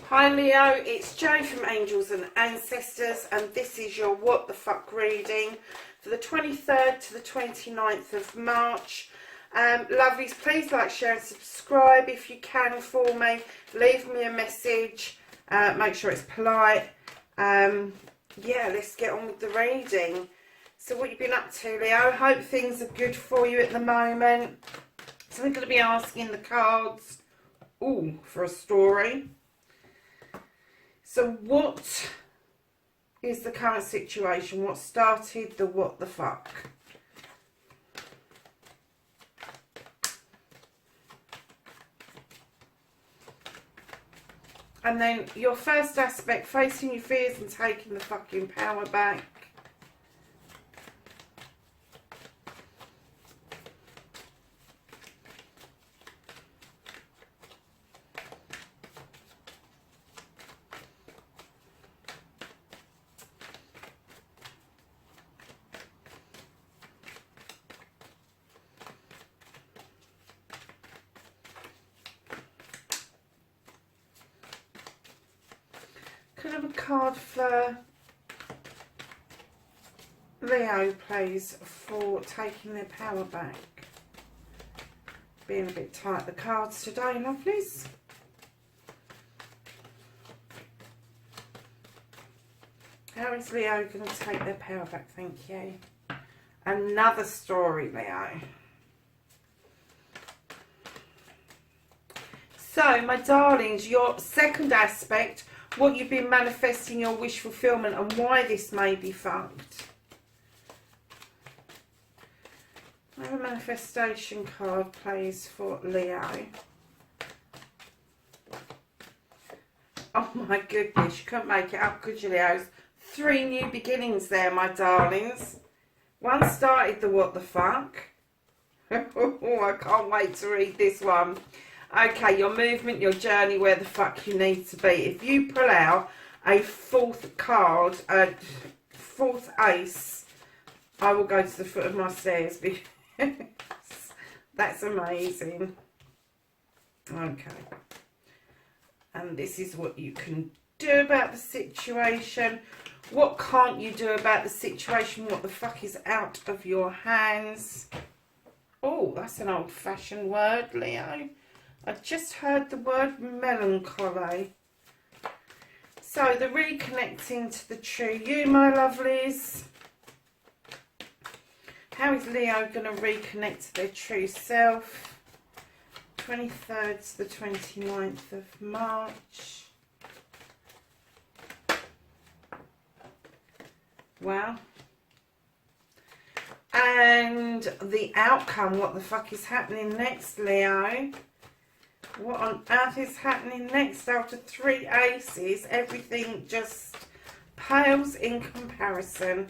Hi Leo, it's Jo from Angels and Ancestors, and this is your What the Fuck reading for the 23rd to the 29th of March. Lovelies, please like, share and subscribe if you can for me. Leave me a message, make sure it's polite. Yeah, let's get on with the reading. So what you've been up to, Leo? Hope things are good for you at the moment. So we're going to be asking the cards, for a story. So what is the current situation? What started the what the fuck? And then your first aspect, facing your fears and taking the fucking power back. Could I have a card for Leo, please, for taking their power back? Being a bit tight, the cards today, lovelies. How is Leo going to take their power back? Thank you. Another story, Leo. So, my darlings, your second aspect, what you've been manifesting, your wish fulfillment, and why this may be fucked. I have a manifestation card, please, for Leo. Oh my goodness, you couldn't make it up, could you, Leos? 3 new beginnings there, my darlings. One started the what the fuck. Oh, I can't wait to read this one. Okay, your movement, your journey, where the fuck you need to be. If you pull out a 4th card, a 4th ace, I will go to the foot of my stairs because that's amazing. Okay. And this is what you can do about the situation. What can't you do about the situation? What the fuck is out of your hands? Oh, that's an old-fashioned word, Leo. I just heard the word melancholy. So, the reconnecting to the true you, my lovelies. How is Leo going to reconnect to their true self? 23rd to the 29th of March. Wow. And the outcome, what the fuck is happening next, Leo? What on earth is happening next? After 3 aces, everything just pales in comparison.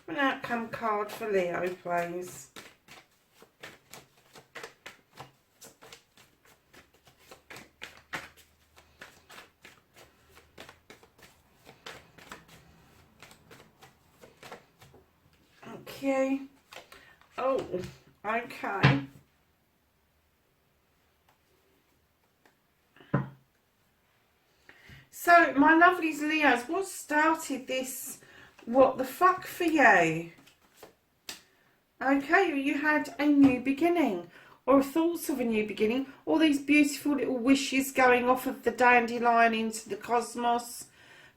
An outcome card for Leo, please. Okay. Oh, okay. So, my lovelies Leos, what started this what the fuck for you? Okay, you had a new beginning, or thoughts of a new beginning, all these beautiful little wishes going off of the dandelion into the cosmos,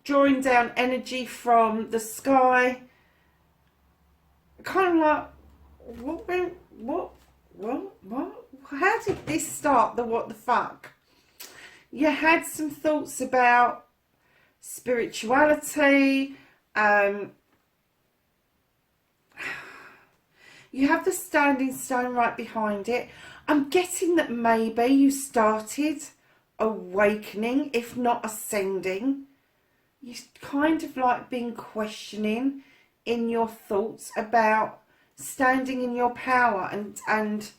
drawing down energy from the sky. Kind of like, what? How did this start, the what the fuck? You had some thoughts about spirituality. You have the standing stone right behind it. I'm getting that maybe you started awakening, if not ascending. You kind of like been questioning in your thoughts about standing in your power and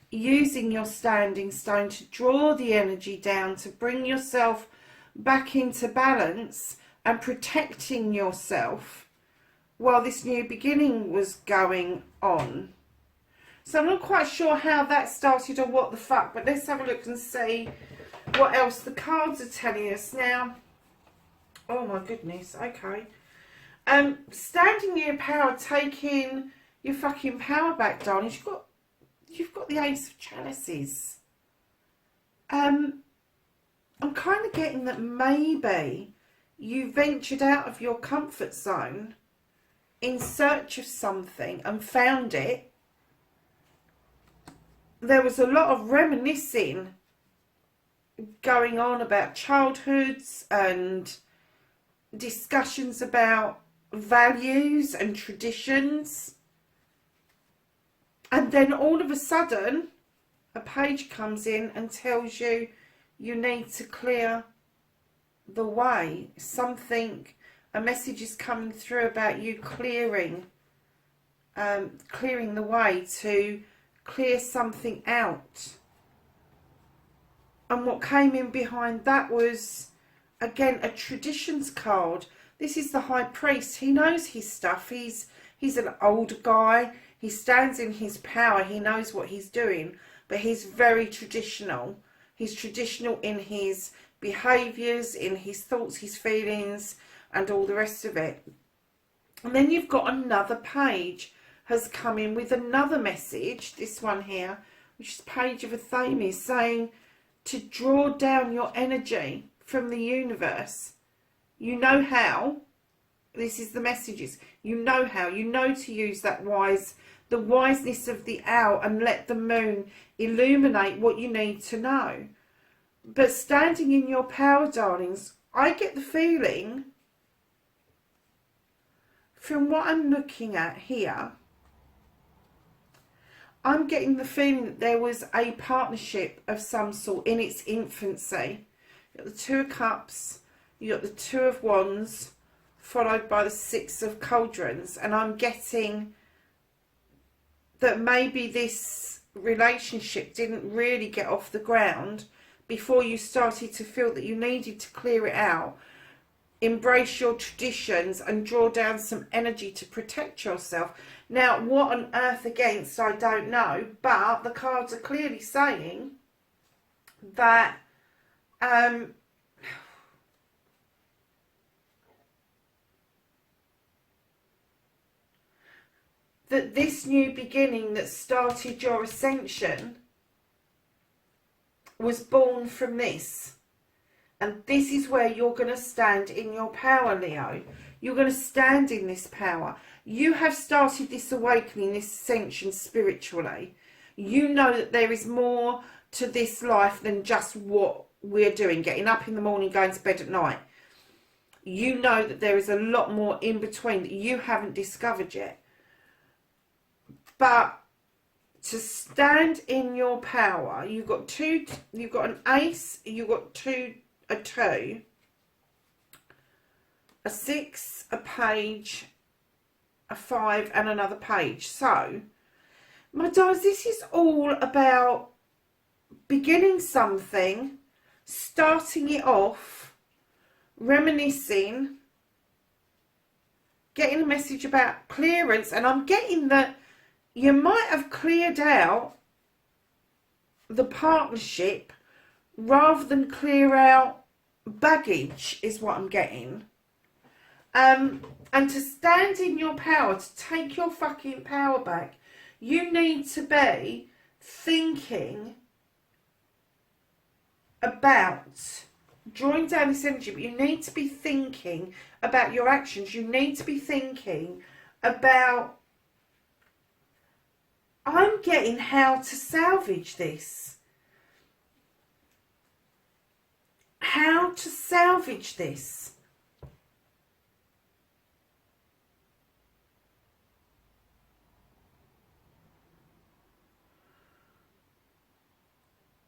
using your standing stone to draw the energy down, to bring yourself back into balance and protecting yourself while this new beginning was going on. So I'm not quite sure how that started or what the fuck, but let's have a look and see what else the cards are telling us now. Oh my goodness, okay. Standing in your power, taking your fucking power back, darling. You've got the Ace of Chalices. I'm kind of getting that maybe you ventured out of your comfort zone in search of something and found it. There was a lot of reminiscing going on about childhoods and discussions about values and traditions. And then all of a sudden, a page comes in and tells you you need to clear the way. A message is coming through about you clearing the way to clear something out. And what came in behind that was, again, a traditions card. This is the High Priest. He knows his stuff. He's an old guy. He stands in his power. He knows what he's doing. But he's very traditional. He's traditional in his behaviours, in his thoughts, his feelings, and all the rest of it. And then you've got another page has come in with another message. This one here, which is Page of Athame, saying to draw down your energy from the universe. You know how. This is the messages. You know how. You know to use the wiseness of the owl and let the moon illuminate what you need to know. But standing in your power, darlings, I get the feeling from what I'm looking at here, I'm getting the feeling that there was a partnership of some sort in its infancy. You've got the Two of Cups, you've got the Two of Wands, followed by the Six of Cauldrons. And I'm getting that maybe this relationship didn't really get off the ground before you started to feel that you needed to clear it out, embrace your traditions and draw down some energy to protect yourself. Now, what on earth against, I don't know, but the cards are clearly saying that that this new beginning that started your ascension was born from this. And this is where you're going to stand in your power, Leo. You're going to stand in this power. You have started this awakening, this ascension spiritually. You know that there is more to this life than just what we're doing, getting up in the morning, going to bed at night. You know that there is a lot more in between that you haven't discovered yet. But to stand in your power, you've got an ace, you've got a two, a six, a page, a five, and another page. So, my darlings, this is all about beginning something, starting it off, reminiscing, getting a message about clearance. And I'm getting that you might have cleared out the partnership rather than clear out baggage, is what I'm getting. And to stand in your power, to take your fucking power back, you need to be thinking about drawing down this energy, but you need to be thinking about your actions. You need to be thinking about, I'm getting how to salvage this. How to salvage this.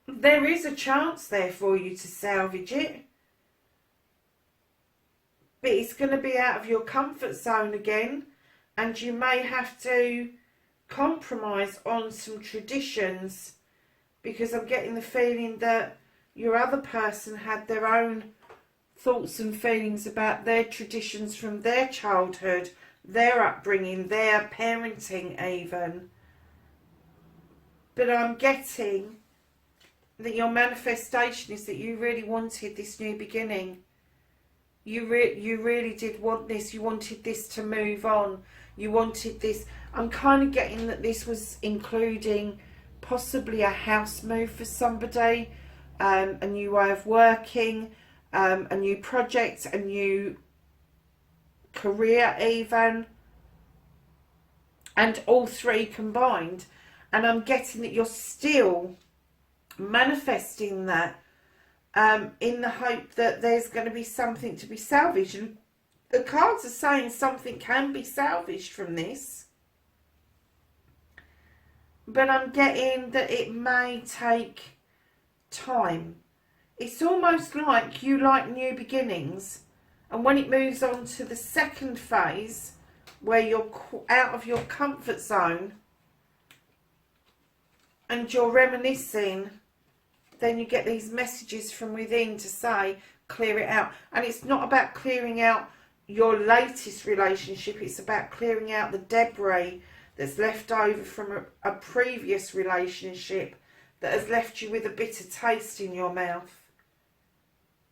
There is a chance there for you to salvage it. But it's going to be out of your comfort zone again. and you may have to compromise on some traditions, because I'm getting the feeling that your other person had their own thoughts and feelings about their traditions from their childhood, their upbringing, their parenting even. But I'm getting that your manifestation is that you really wanted this new beginning. You really did want this. You wanted this to move on. You wanted this. I'm kind of getting that this was including possibly a house move for somebody, a new way of working, a new project, a new career even, and all three combined. And I'm getting that you're still manifesting that in the hope that there's going to be something to be salvaged. And the cards are saying something can be salvaged from this. But I'm getting that it may take time. It's almost like you like new beginnings. And when it moves on to the second phase, where you're out of your comfort zone and you're reminiscing, then you get these messages from within to say, clear it out. And it's not about clearing out your latest relationship. It's about clearing out the debris that's left over from a previous relationship that has left you with a bitter taste in your mouth.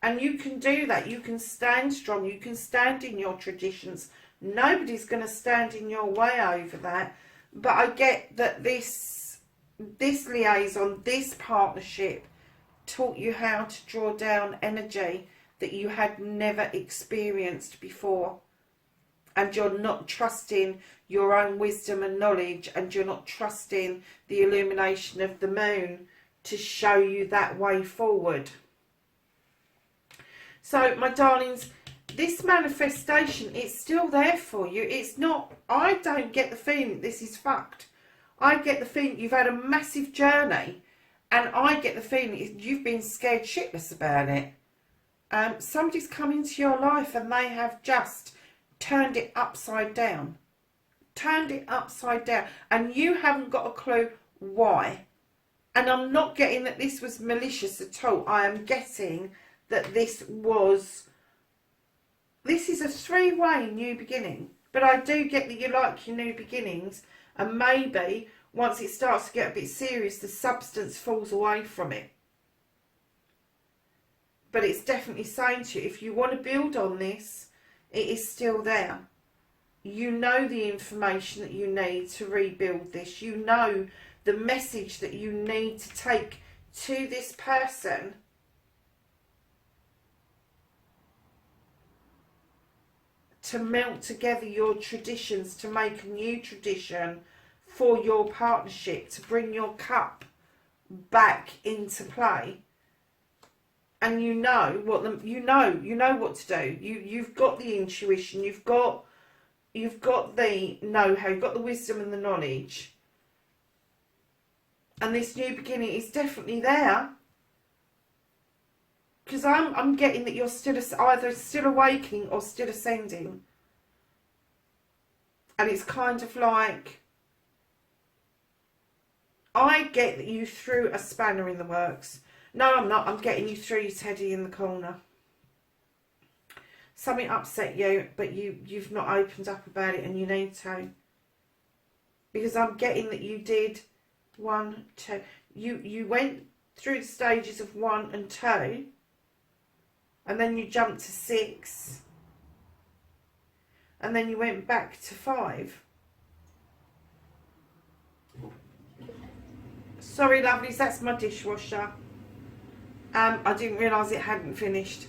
And you can do that. You can stand strong. You can stand in your traditions. Nobody's going to stand in your way over that. But I get that this liaison, this partnership, taught you how to draw down energy that you had never experienced before. And you're not trusting your own wisdom and knowledge, and you're not trusting the illumination of the moon to show you that way forward. So, my darlings, this manifestation, it's still there for you. It's not, I don't get the feeling this is fucked. I get the feeling you've had a massive journey, and I get the feeling you've been scared shitless about it. Somebody's come into your life and they have just turned it upside down. Turned it upside down. And you haven't got a clue why. And I'm not getting that this was malicious at all. I am getting that this is a three-way new beginning. But I do get that you like your new beginnings. And maybe once it starts to get a bit serious, the substance falls away from it. But it's definitely saying to you, if you want to build on this, it is still there. You know the information that you need to rebuild this. You know the message that you need to take to this person to melt together your traditions, to make a new tradition for your partnership, to bring your cup back into play. And you know what you know what to do. You've got the intuition, you've got the know-how, you've got the wisdom and the knowledge. And this new beginning is definitely there. Because I'm getting that you're still either still awakening or still ascending. And it's kind of like, I get that you threw a spanner in the works. No, I'm not. I'm getting you threw your teddy in the corner. Something upset you, but you've not opened up about it, and you need to. Because I'm getting that you did 1, 2. You went through the stages of 1 and 2, and then you jumped to 6, and then you went back to 5. Sorry, lovelies, that's my dishwasher. I didn't realise it hadn't finished.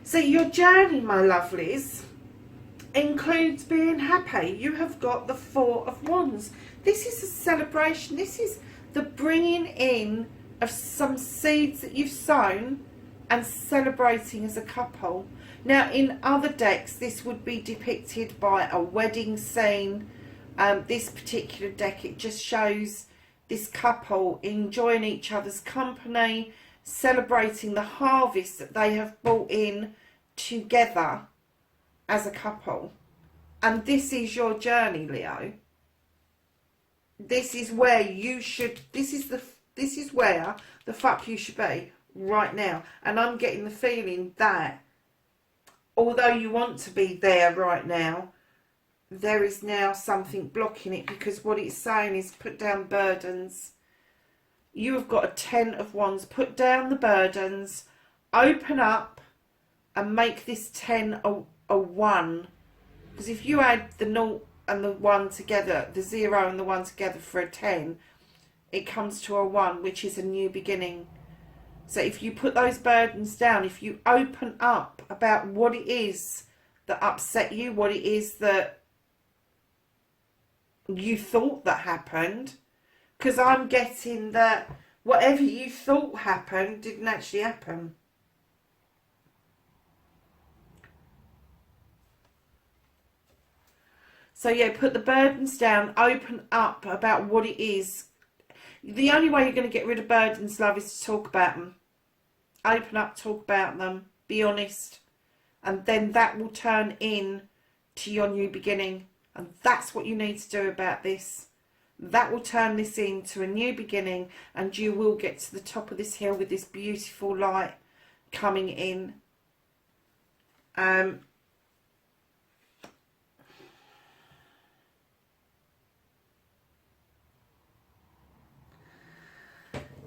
So your journey, my lovelies, includes being happy. You have got the 4 of Wands. This is a celebration. This is the bringing in of some seeds that you've sown and celebrating as a couple. Now, in other decks, this would be depicted by a wedding scene. This particular deck, it just shows this couple enjoying each other's company, celebrating the harvest that they have brought in together as a couple. And this is your journey, Leo. This is where you should, this is where the fuck you should be right now. And I'm getting the feeling that although you want to be there right now, there is now something blocking it, because what it's saying is put down burdens. You have got a 10 of Wands. Put down the burdens, open up, and make this 10 a 1. Because if you add the 0 and the 1 together, the 0 and the 1 together for a 10, it comes to a 1, which is a new beginning. So if you put those burdens down, if you open up about what it is that upset you, what it is that you thought that happened, because I'm getting that whatever you thought happened didn't actually happen. So yeah, put the burdens down, open up about what it is. The only way you're going to get rid of burdens, love, is to talk about them. Open up, talk about them, be honest. And then that will turn in to your new beginning. And that's what you need to do about this. That will turn this into a new beginning, and you will get to the top of this hill with this beautiful light coming in.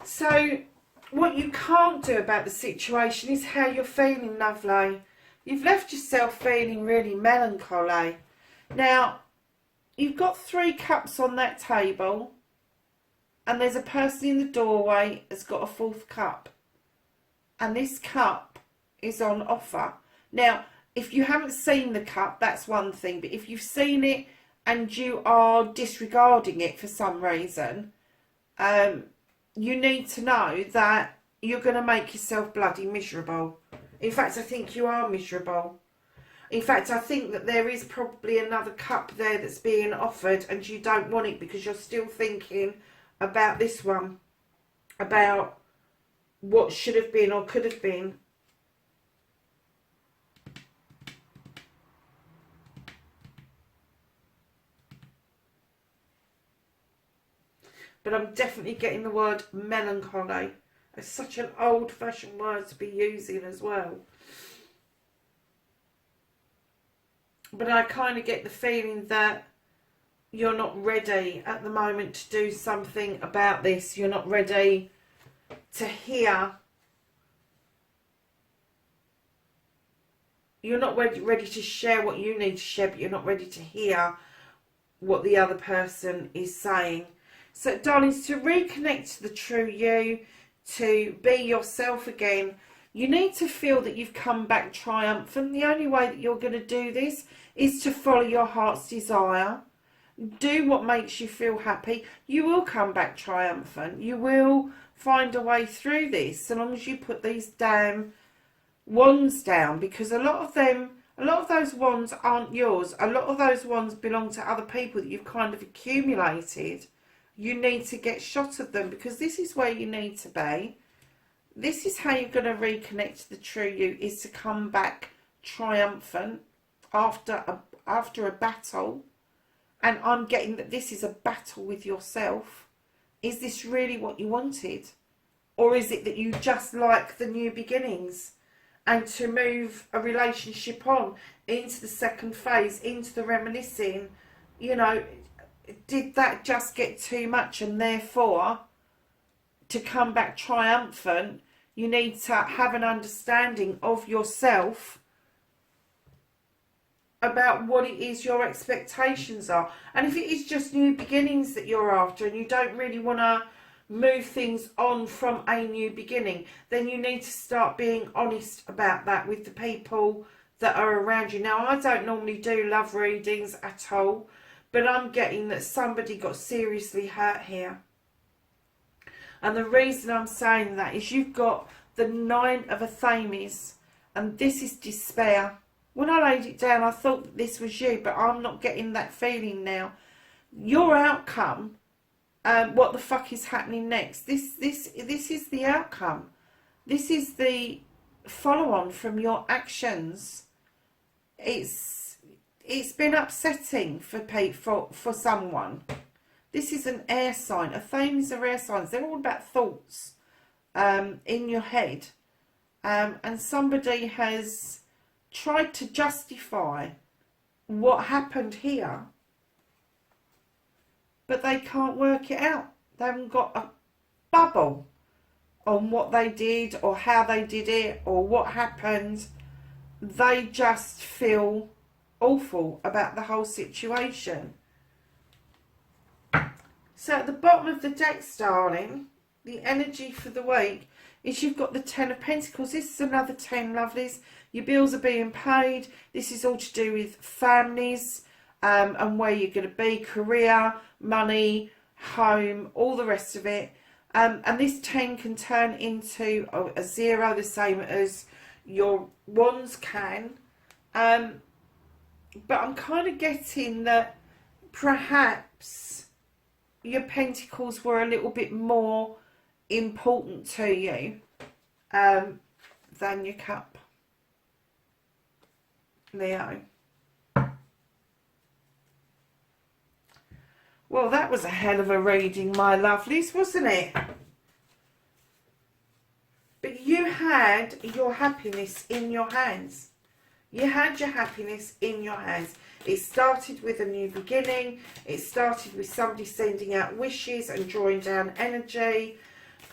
So what you can't do about the situation is how you're feeling, lovely. You've left yourself feeling really melancholy. Now, you've got 3 cups on that table, and there's a person in the doorway that's got a 4th cup. And this cup is on offer. Now, if you haven't seen the cup, that's one thing. But if you've seen it and you are disregarding it for some reason, you need to know that you're going to make yourself bloody miserable. In fact, I think you are miserable. In fact, I think that there is probably another cup there that's being offered, and you don't want it because you're still thinking about this one, about what should have been or could have been. But I'm definitely getting the word melancholy. It's such an old-fashioned word to be using as well. But I kind of get the feeling that you're not ready at the moment to do something about this. You're not ready to hear. You're not ready to share what you need to share, but you're not ready to hear what the other person is saying. So, darlings, to reconnect to the true you, to be yourself again, you need to feel that you've come back triumphant. The only way that you're going to do this is to follow your heart's desire. Do what makes you feel happy. You will come back triumphant. You will find a way through this, so long as you put these damn wands down, because a lot of those wands aren't yours. A lot of those wands belong to other people that you've kind of accumulated. You need to get shot of them, because this is where you need to be. This is how you're going to reconnect to the true you, is to come back triumphant after a battle. And I'm getting that this is a battle with yourself. Is this really what you wanted? Or is it that you just like the new beginnings? And to move a relationship on into the second phase, into the reminiscing, you know, did that just get too much? And therefore, to come back triumphant, you need to have an understanding of yourself about what it is your expectations are. And if it is just new beginnings that you're after, and you don't really want to move things on from a new beginning, then you need to start being honest about that with the people that are around you. Now, I don't normally do love readings at all, but I'm getting that somebody got seriously hurt here. And the reason I'm saying that is you've got the 9 of Athames, and this is despair. When I laid it down, I thought that this was you, but I'm not getting that feeling now. Your outcome, what the fuck is happening next? This is the outcome. This is the follow-on from your actions. It's it's been upsetting for someone. This is an air sign. Athenians are air signs. They're all about thoughts in your head. And somebody has tried to justify what happened here, but they can't work it out. They haven't got a bubble on what they did or how they did it or what happened. They just feel awful about the whole situation. So at the bottom of the deck, darling, the energy for the week is you've got the 10 of Pentacles. This is another 10, lovelies. Your bills are being paid. This is all to do with families and where you're going to be, career, money, home, all the rest of it. And this 10 can turn into a 0, the same as your wands can. But I'm kind of getting that perhaps your pentacles were a little bit more important to you than your cup, Leo. Well, that was a hell of a reading, my lovelies, wasn't it? But you had your happiness in your hands. You had your happiness in your hands. It started with a new beginning. It started with somebody sending out wishes and drawing down energy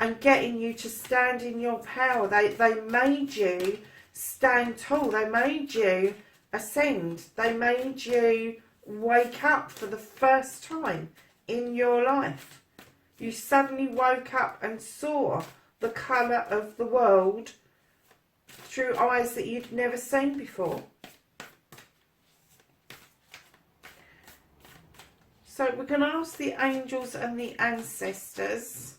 and getting you to stand in your power. They made you stand tall. They made you ascend. They made you wake up for the first time in your life. You suddenly woke up and saw the colour of the world through eyes that you'd never seen before. So we're going to ask the angels and the ancestors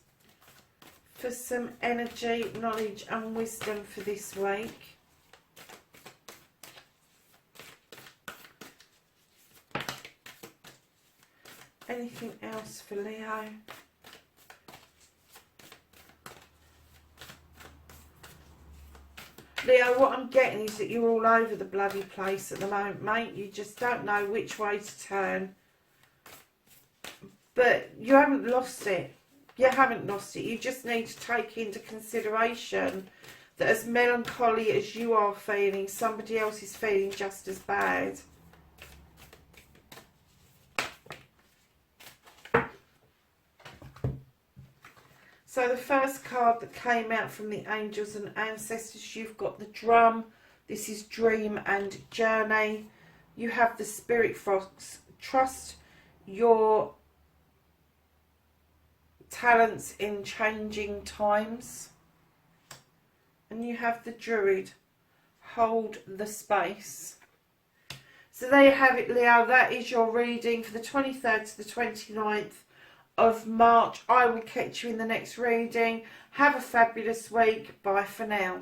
for some energy, knowledge and wisdom for this week. Anything else for Leo? Leo, what I'm getting is that you're all over the bloody place at the moment, mate. You just don't know which way to turn. But you haven't lost it. You haven't lost it. You just need to take into consideration that as melancholy as you are feeling, somebody else is feeling just as bad. So the first card that came out from the angels and ancestors, you've got the drum. This is dream and journey. You have the spirit fox. Trust your talents in changing times. And you have the druid. Hold the space. So there you have it, Leo. That is your reading for the 23rd to the 29th of March. I will catch you in the next reading. Have a fabulous week. Bye for now.